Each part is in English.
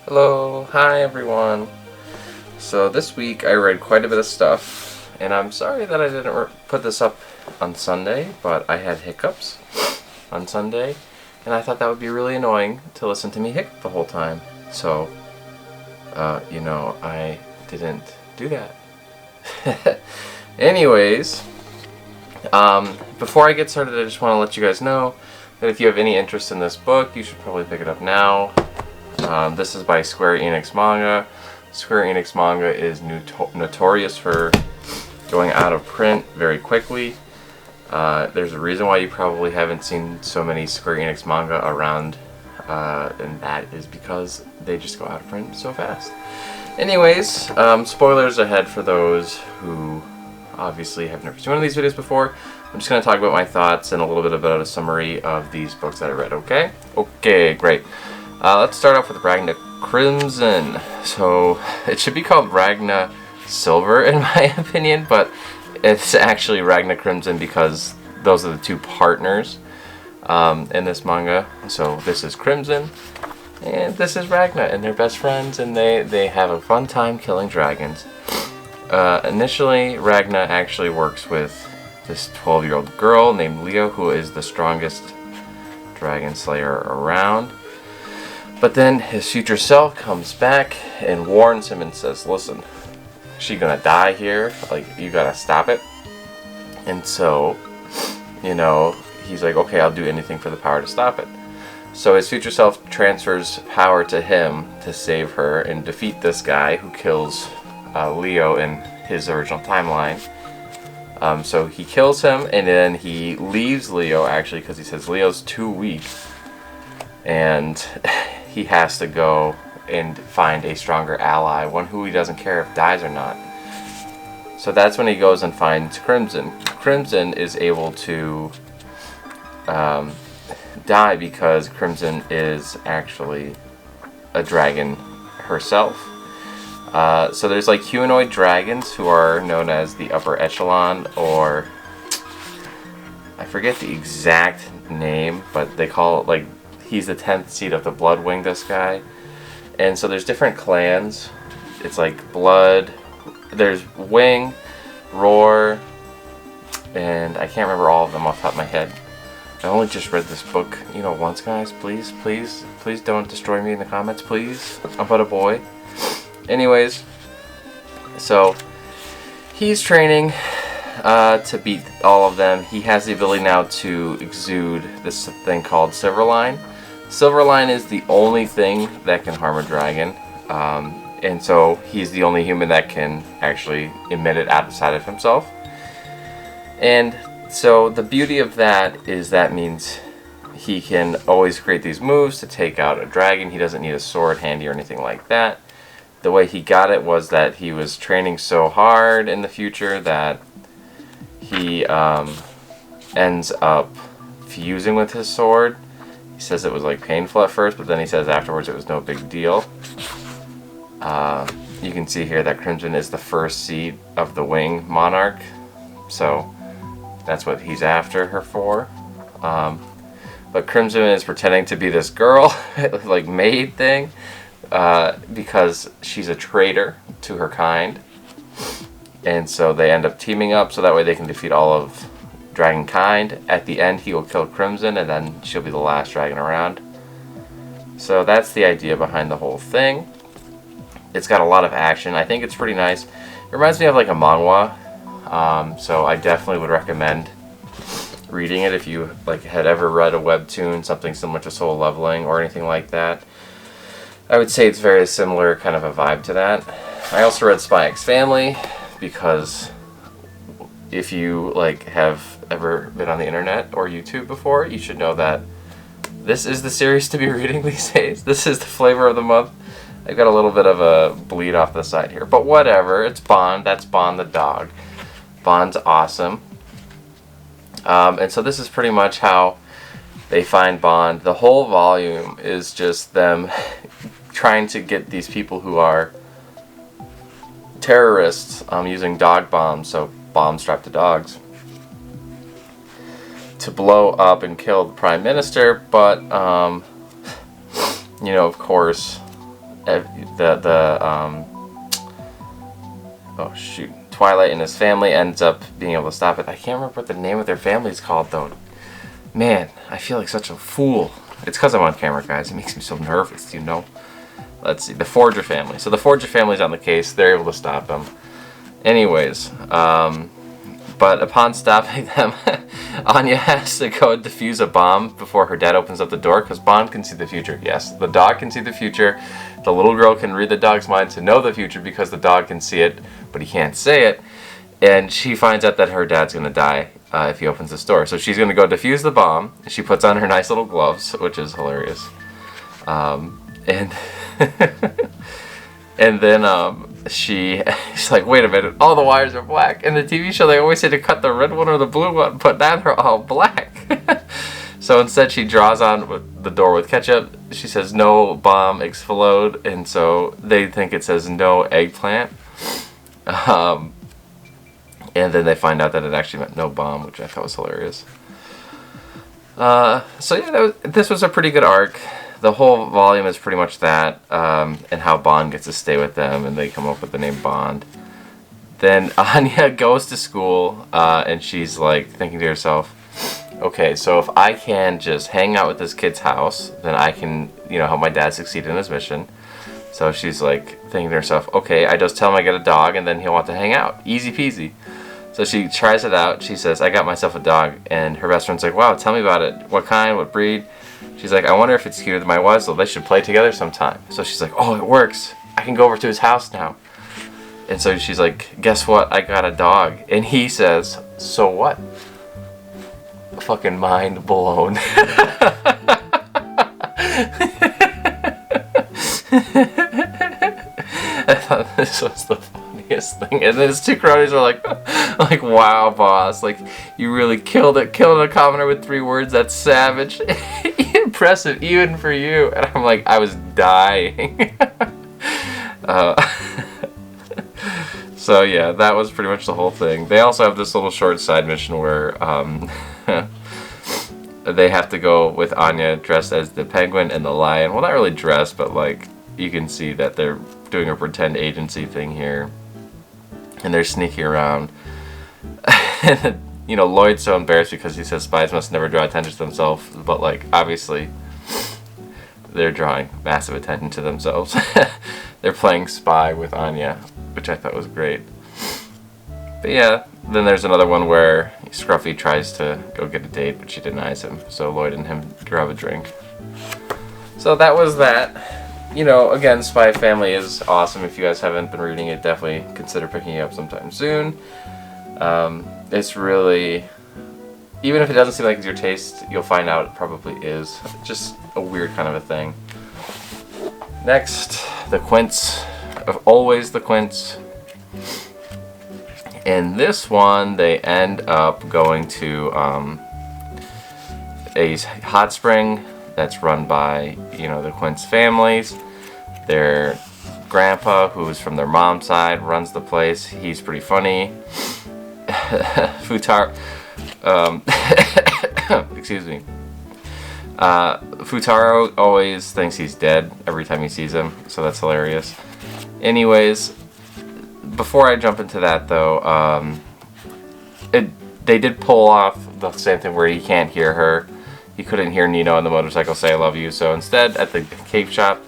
Hello, hi everyone. So this week I read quite a bit of stuff, and I'm sorry that I didn't put this up on Sunday, but I had hiccups on Sunday, and I thought that would be really annoying to listen to me hiccup the whole time. So, I didn't do that. Anyways, before I get started, I just want to let you guys know that if you have any interest in this book, you should probably pick it up now. This is by Square Enix Manga. Square Enix Manga is notorious for going out of print very quickly. There's a reason why you probably haven't seen so many Square Enix manga around, and that is because they just go out of print so fast. Anyways, spoilers ahead for those who obviously have never seen one of these videos before. I'm just going to talk about my thoughts and a little bit about a summary of these books that I read, okay? Okay, great. Let's start off with Ragna Crimson. So, it should be called Ragna Silver in my opinion, but it's actually Ragna Crimson because those are the two partners in this manga. So this is Crimson, and this is Ragna, and they're best friends, and they have a fun time killing dragons. Initially, Ragna actually works with this 12-year-old girl named Leo, who is the strongest dragon slayer around. But then his future self comes back and warns him and says, listen, she's gonna die here, like, you gotta stop it. And so, he's like, okay, I'll do anything for the power to stop it. So his future self transfers power to him to save her and defeat this guy who kills Leo in his original timeline. So he kills him, and then he leaves Leo, actually, because he says Leo's too weak. And he has to go and find a stronger ally, one who he doesn't care if dies or not. So that's when he goes and finds Crimson. Crimson is able to die because Crimson is actually a dragon herself. So there's like humanoid dragons who are known as the upper echelon, or I forget the exact name, but they call it like he's the 10th seed of the Bloodwing, this guy. And so there's different clans. It's like Blood, there's Wing, Roar, and I can't remember all of them off the top of my head. I only just read this book, once, guys. Please don't destroy me in the comments, please. I'm but a boy. Anyways, so he's training to beat all of them. He has the ability now to exude this thing called Silverline. Silverline is the only thing that can harm a dragon, and so he's the only human that can actually emit it outside of himself. And so the beauty of that is that means he can always create these moves to take out a dragon. He doesn't need a sword handy or anything like that. The way he got it was that he was training so hard in the future that he ends up fusing with his sword. He says it was like painful at first, but then he says afterwards it was no big deal. You can see here that Crimson is the first seed of the Wing Monarch, so that's what he's after her for. But Crimson is pretending to be this girl, like maid thing, because she's a traitor to her kind. And so they end up teaming up so that way they can defeat all of Dragonkind. At the end, he will kill Crimson, and then she'll be the last dragon around. So that's the idea behind the whole thing. It's got a lot of action. I think it's pretty nice. It reminds me of like a manga. So I definitely would recommend reading it if you had ever read a webtoon, something similar to Soul Leveling or anything like that. I would say it's very similar kind of a vibe to that. I also read Spy X Family because if you have ever been on the internet or YouTube before, you should know that this is the series to be reading these days. This is the flavor of the month. I've got a little bit of a bleed off the side here, but whatever. It's Bond. That's Bond the dog. Bond's awesome. And so this is pretty much how they find Bond. The whole volume is just them trying to get these people who are terrorists using dog bombs, so bombs strapped to dogs, to blow up and kill the Prime Minister, but, of course, oh shoot, Twilight and his family ends up being able to stop it. I can't remember what the name of their family is called though. Man, I feel like such a fool. It's because I'm on camera, guys. It makes me so nervous, you know. Let's see, the Forger family. So the Forger family's on the case. They're able to stop him. Anyways, but upon stopping them, Anya has to go and defuse a bomb before her dad opens up the door, because Bond can see the future. Yes, the dog can see the future. The little girl can read the dog's mind to know the future because the dog can see it, but he can't say it. And she finds out that her dad's going to die if he opens this door. So she's going to go defuse the bomb. She puts on her nice little gloves, which is hilarious. And and then she's like, wait a minute, all the wires are black. In the TV show, they always say to cut the red one or the blue one, but now they're all black. So instead, she draws on the door with ketchup. She says, no bomb explode. And so they think it says no eggplant. And then they find out that it actually meant no bomb, which I thought was hilarious. So yeah, this was a pretty good arc. The whole volume is pretty much that, and how Bond gets to stay with them, and they come up with the name Bond. Then Anya goes to school, and she's like thinking to herself, okay, so if I can just hang out with this kid's house, then I can, help my dad succeed in his mission. So she's like thinking to herself, okay, I just tell him I get a dog, and then he'll want to hang out. Easy peasy. So she tries it out. She says, I got myself a dog. And her best friend's like, wow, tell me about it. What kind? What breed? She's like, I wonder if it's cuter than my Weasel. They should play together sometime. So she's like, oh, it works. I can go over to his house now. And so she's like, guess what? I got a dog. And he says, so what? Fucking mind blown. I thought this was the funniest thing. And then his two cronies are like, wow, boss. Like, you really killed it. Killed a commoner with 3 words. That's savage. Impressive, even for you. And I'm like, I was dying. So yeah, that was pretty much the whole thing. They also have this little short side mission where they have to go with Anya dressed as the penguin and the lion. Well, not really dressed, but like you can see that they're doing a pretend agency thing here, and they're sneaking around. Lloyd's so embarrassed because he says spies must never draw attention to themselves, but like obviously they're drawing massive attention to themselves. They're playing spy with Anya, which I thought was great. But yeah, then there's another one where Scruffy tries to go get a date, but she denies him, so Lloyd and him grab a drink. So that was that. Again, Spy Family is awesome. If you guys haven't been reading it, definitely consider picking it up sometime soon. It's really, even if it doesn't seem like it's your taste, you'll find out it probably is. Just a weird kind of a thing. Next, the Quints. Always the Quints. In this one, they end up going to a hot spring that's run by, the Quints families. Their grandpa, who's from their mom's side, runs the place. He's pretty funny. Excuse me. Futaro always thinks he's dead every time he sees him, so that's hilarious. Anyways, before I jump into that though, they did pull off the same thing where he can't hear her. He couldn't hear Nino on the motorcycle say I love you, so instead at the cake shop,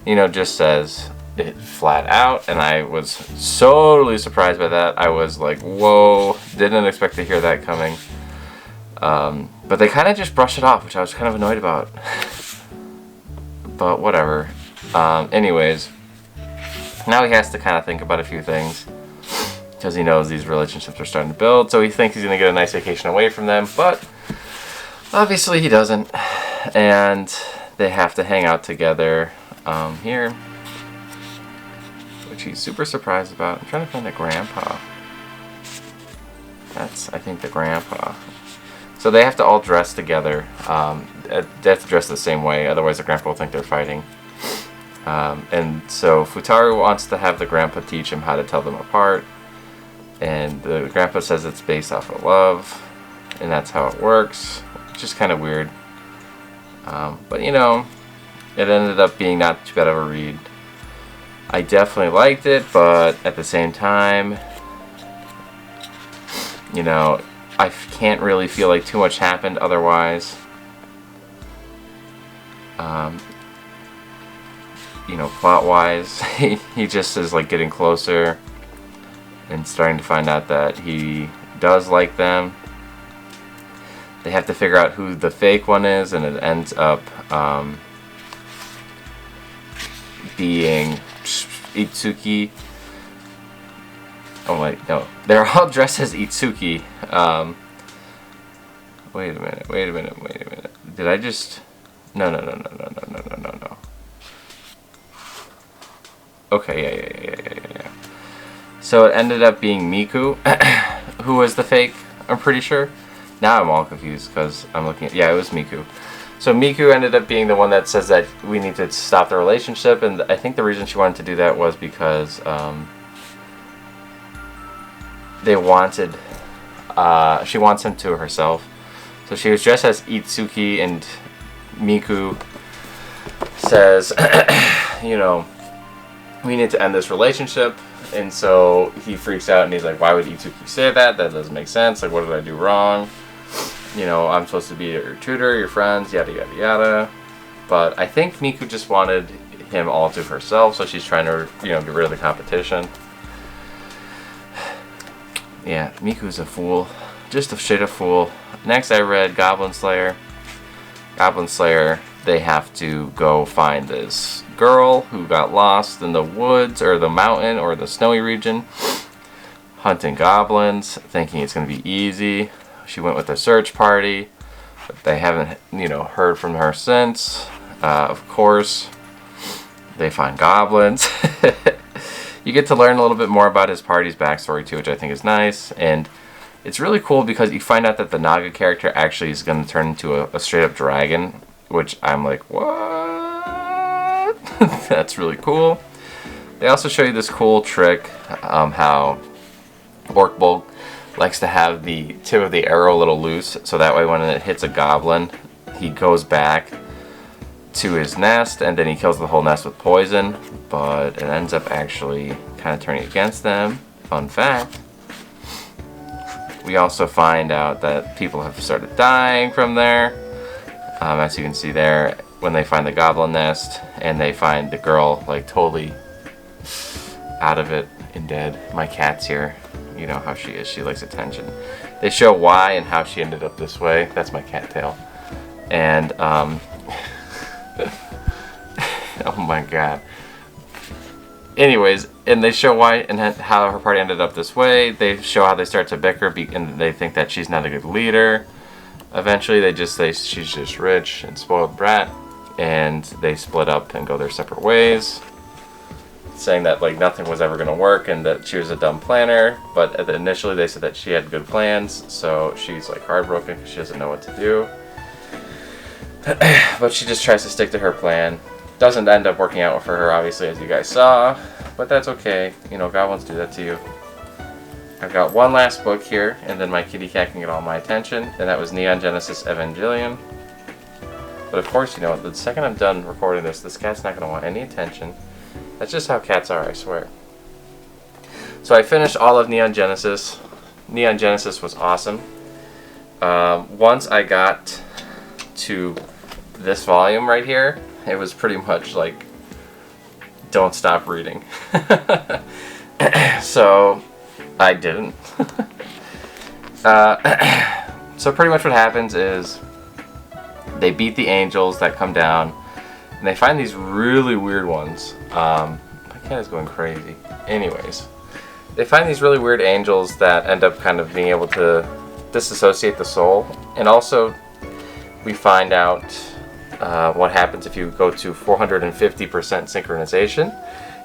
Nino just says it flat out, and I was totally surprised by that. I was like, whoa, didn't expect to hear that coming. But they kind of just brush it off, which I was kind of annoyed about. But whatever. Anyways, now he has to kind of think about a few things, because he knows these relationships are starting to build, so he thinks he's going to get a nice vacation away from them, but obviously he doesn't, and they have to hang out together here, which he's super surprised about. I'm trying to find the grandpa. That's, I think, the grandpa. So they have to all dress together. They have to dress the same way, otherwise the grandpa will think they're fighting. And so Futaro wants to have the grandpa teach him how to tell them apart, and the grandpa says it's based off of love, and that's how it works. Just kind of weird, but it ended up being not too bad of a read. I definitely liked it, but at the same time, you know, I can't really feel like too much happened otherwise. You know, plot-wise, he just is like getting closer and starting to find out that he does like them. They have to figure out who the fake one is, and it ends up being Itsuki. Oh wait, no. They're all dressed as Itsuki. Wait a minute. Did I just... No. Okay, yeah. So it ended up being Miku, who was the fake, I'm pretty sure. Now I'm all confused because I'm looking at... Yeah, it was Miku. So Miku ended up being the one that says that we need to stop the relationship, and I think the reason she wanted to do that was because they wanted... she wants him to herself. So she was dressed as Itsuki, and Miku says, you know, we need to end this relationship. And so he freaks out and he's like, why would Itsuki say that? That doesn't make sense. Like, what did I do wrong? You know, I'm supposed to be your tutor, your friends, yada yada yada. But I think Miku just wanted him all to herself, so she's trying to, you know, get rid of the competition. Yeah, Miku's a fool. Just a straight up fool. Next I read Goblin Slayer. Goblin Slayer, they have to go find this girl who got lost in the woods or the mountain or the snowy region, hunting goblins, thinking it's going to be easy. She went with a search party, but they haven't, you know, heard from her since. Of course, they find goblins. You get to learn a little bit more about his party's backstory too, which I think is nice. And it's really cool because you find out that the Naga character actually is going to turn into a straight up dragon, which I'm like, what? That's really cool. They also show you this cool trick, how Orc Bull likes to have the tip of the arrow a little loose, so that way when it hits a goblin, he goes back to his nest, and then he kills the whole nest with poison, but it ends up actually kind of turning against them. Fun fact. We also find out that people have started dying from there, as you can see there, when they find the goblin nest, and they find the girl, like, totally out of it and dead. My cat's here. You know how she is. She likes attention. They show why and how she ended up this way. That's my cat tail. And, oh my god. Anyways, and they show why and how her party ended up this way. They show how they start to bicker and they think that she's not a good leader. Eventually, they just say she's just rich and spoiled brat, and they split up and go their separate ways, saying that like nothing was ever going to work and that she was a dumb planner. But initially, they said that she had good plans, so she's like heartbroken because she doesn't know what to do. But she just tries to stick to her plan. Doesn't end up working out for her, obviously, as you guys saw, but that's okay. You know, goblins do that to you. I've got one last book here, and then my kitty cat can get all my attention, and that was Neon Genesis Evangelion. But of course, you know, the second I'm done recording this cat's not going to want any attention. That's just how cats are, I swear. So I finished all of Neon Genesis. Neon Genesis was awesome. Once I got to this volume right here, it was pretty much like, don't stop reading. So I didn't. So pretty much what happens is they beat the angels that come down, and they find these really weird ones. My cat is going crazy. Anyways, they find these really weird angels that end up kind of being able to disassociate the soul, and also we find out what happens if you go to 450% synchronization.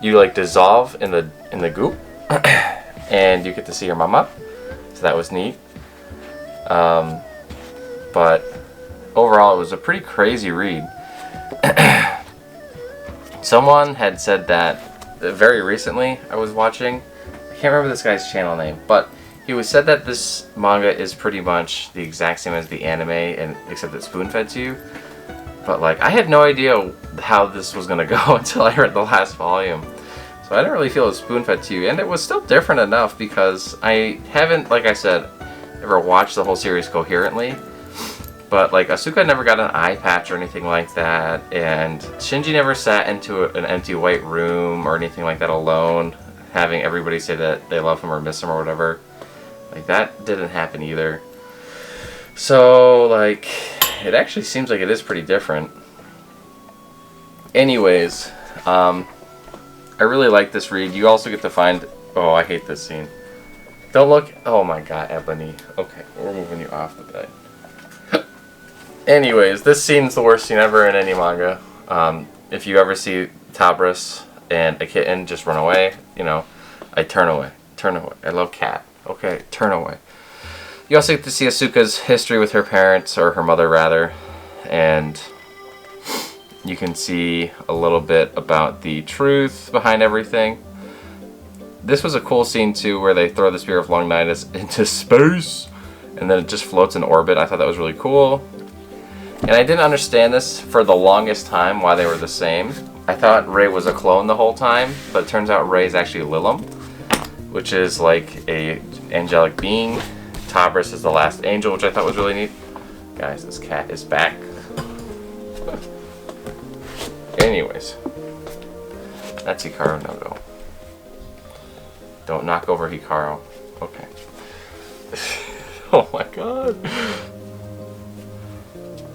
You like dissolve in the goop, and you get to see your mama. So that was neat. But overall, it was a pretty crazy read. Someone had said that very recently. I was watching. I can't remember this guy's channel name, but he was said that this manga is pretty much the exact same as the anime, and except it's spoon-fed to you. But like, I had no idea how this was gonna go until I read the last volume. So I didn't really feel it was spoon-fed to you, and it was still different enough because I haven't, like I said, ever watched the whole series coherently. But like Asuka never got an eye patch or anything like that, and Shinji never sat into an empty white room or anything like that alone, having everybody say that they love him or miss him or whatever. Like that didn't happen either. So like it actually seems like it is pretty different. Anyways, I really like this read. You also get to find... Oh, I hate this scene. Don't look... Oh my god, Ebony. Okay, we're moving you off the bed. Anyways, this scene's the worst scene ever in any manga. If you ever see Tabris and a kitten just run away, you know, I turn away. Turn away. I love cat. Okay, turn away. You also get to see Asuka's history with her parents, or her mother rather, and you can see a little bit about the truth behind everything. This was a cool scene too, where they throw the Spear of Long Night into space, and then it just floats in orbit. I thought that was really cool. And I didn't understand this for the longest time, why they were the same. I thought Rei was a clone the whole time, but it turns out Rei is actually Lilim, which is like a angelic being. Tabris is the last angel, which I thought was really neat. Guys, this cat is back. Anyways, that's Hikaru no go. Don't knock over Hikaru. Okay. Oh my god.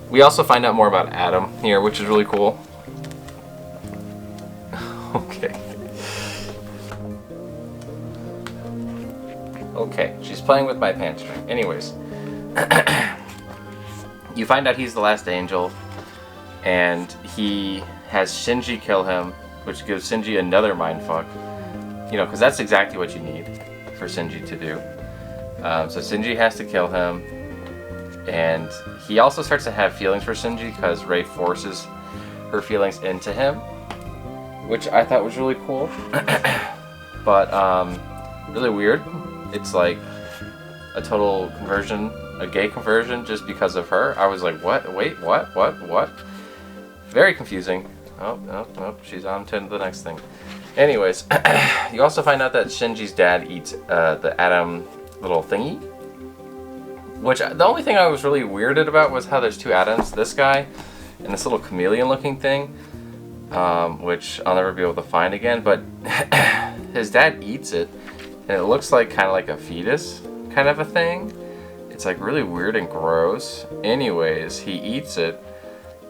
We also find out more about Adam here, which is really cool. Okay. Okay, she's playing with my pants string. Anyways. You find out he's the last angel, and he has Shinji kill him, which gives Shinji another mindfuck. You know, because that's exactly what you need for Shinji to do. So Shinji has to kill him, and he also starts to have feelings for Shinji because Rei forces her feelings into him, which I thought was really cool. But really weird. It's like a total conversion, a gay conversion just because of her. I was like, what? Wait, what? Very confusing. Oh, she's on to the next thing. Anyways, you also find out that Shinji's dad eats the Adam little thingy. Which, the only thing I was really weirded about was how there's two Adams. This guy and this little chameleon looking thing. Which I'll never be able to find again. But his dad eats it. And it looks like kind of like a fetus kind of a thing. It's like really weird and gross. Anyways, he eats it.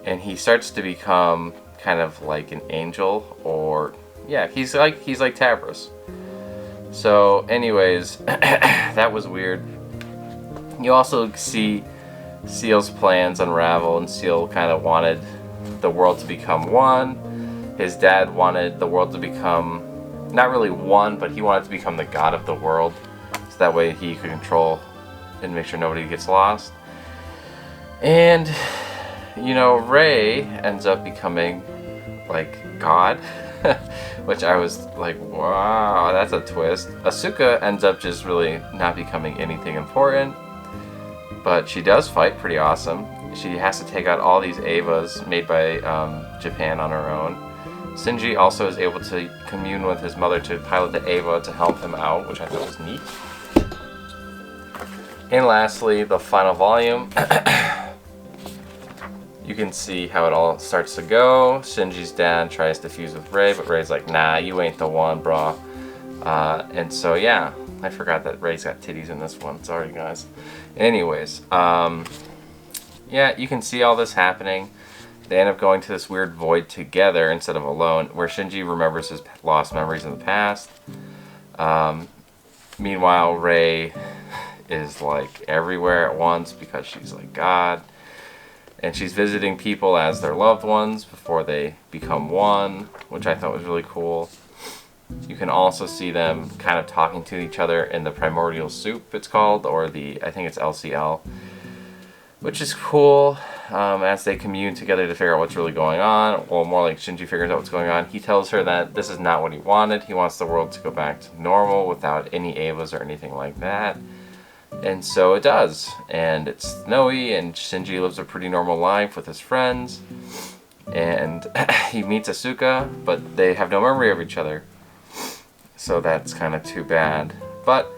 And he starts to become kind of like an angel, or yeah, he's like Tabris. So anyways, that was weird. You also see Seal's plans unravel, and Seal kind of wanted the world to become one. His dad wanted the world to become not really one, but he wanted to become the god of the world, so that way he could control and make sure nobody gets lost. And you know, Rei ends up becoming like God, which I was like, wow, that's a twist. Asuka ends up just really not becoming anything important, but she does fight pretty awesome. She has to take out all these Evas made by Japan on her own. Shinji also is able to commune with his mother to pilot the Eva to help him out, which I thought was neat. And lastly, the final volume. You can see how it all starts to go. Shinji's dad tries to fuse with Rei, but Rei's like, nah, you ain't the one, brah. And so, yeah, I forgot that Rei's got titties in this one. Sorry, guys. Anyways, yeah, you can see all this happening. They end up going to this weird void together instead of alone, where Shinji remembers his lost memories in the past. Meanwhile, Rei is like everywhere at once because she's like God. And she's visiting people as their loved ones before they become one, which I thought was really cool. You can also see them kind of talking to each other in the primordial soup, it's called, or I think it's LCL, which is cool, as they commune together to figure out what's really going on. Well, more like Shinji figures out what's going on. He tells her that this is not what he wanted. He wants the world to go back to normal without any Evas or anything like that. And so it does, and it's snowy, and Shinji lives a pretty normal life with his friends, and he meets Asuka, but they have no memory of each other. so that's kind of too bad. But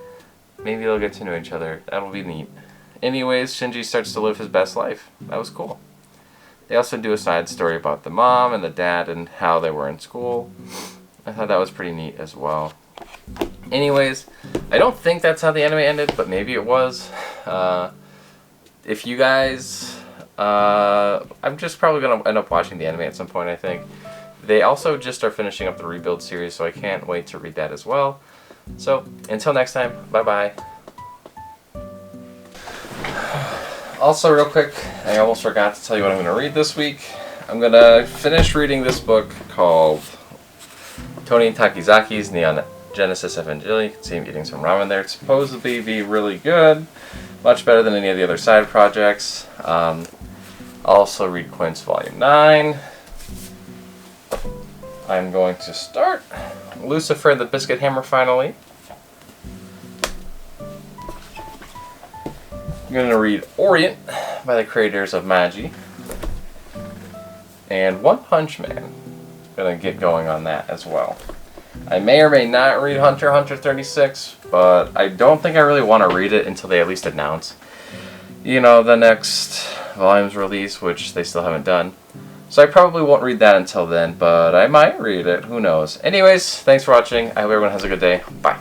maybe they'll get to know each other. That'll be neat. Anyways, Shinji starts to live his best life. That was cool. They also do a side story about the mom and the dad and how they were in school. I thought that was pretty neat as well. Anyways, I don't think that's how the anime ended, but maybe it was. If you guys... I'm just probably going to end up watching the anime at some point, I think. They also just are finishing up the Rebuild series, so I can't wait to read that as well. So, until next time, bye-bye. Also, real quick, I almost forgot to tell you what I'm going to read this week. I'm going to finish reading this book called Tony Takizaki's Neon Genesis Evangelion. You can see him eating some ramen there. It's supposed to be really good. Much better than any of the other side projects. I'll also read Quints Volume 9. I'm going to start Lucifer the Biscuit Hammer finally. I'm going to read Orient by the creators of Magi. And One Punch Man. I'm going to get going on that as well. I may or may not read Hunter x Hunter 36, but I don't think I really want to read it until they at least announce, you know, the next volume's release, which they still haven't done. So I probably won't read that until then, but I might read it. Who knows? Anyways, thanks for watching. I hope everyone has a good day. Bye.